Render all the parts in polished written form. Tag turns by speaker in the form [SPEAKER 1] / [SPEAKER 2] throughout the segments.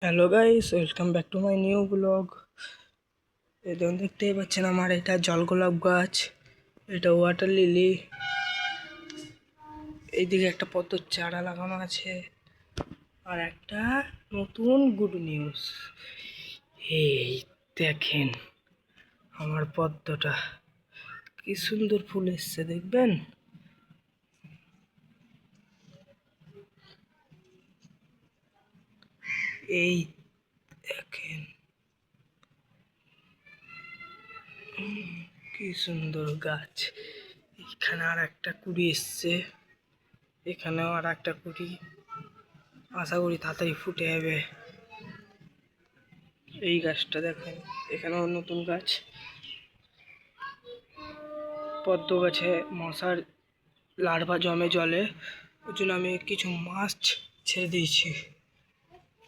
[SPEAKER 1] Hello guys, welcome back to my new blog. এই দেখুন, দেখতেই পাচ্ছেন আমার এটা জলগোলাপ গাছ, এটা ওয়াটার লিলি। এইদিকে একটা পদ্মর চারা লাগানো আছে, আর একটা নতুন গুড নিউজ। এই দেখেন আমার পদ্মটা কি সুন্দর ফুল এসছে, দেখবেন। এই দেখেন কি সুন্দর গাছ। এখানে আর একটা কুড়ি এসছে, এখানেও আর একটা কুড়ি। আশা করি তাড়াতাড়ি ফুটে যাবে। এই গাছটা দেখেন, এখানেও নতুন গাছ। পদ্ম গাছে মশার লার্ভা জমে জলে, ওই জন্য আমি কিছু মাছ ছেড়ে দিয়েছি।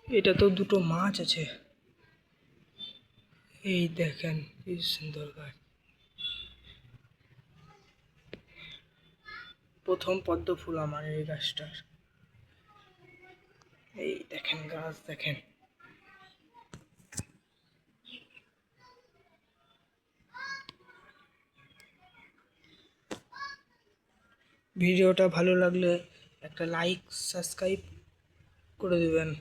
[SPEAKER 1] এটা তো দুটো মাছ আছে। এই দেখেন কি সুন্দর গাছ, প্রথম পদ্ম ফুল আমার এই গাছটার। এই দেখেন গাছ দেখেন। ভিডিওটা ভালো লাগলে একটা লাইক সাবস্ক্রাইব করে দেবেন।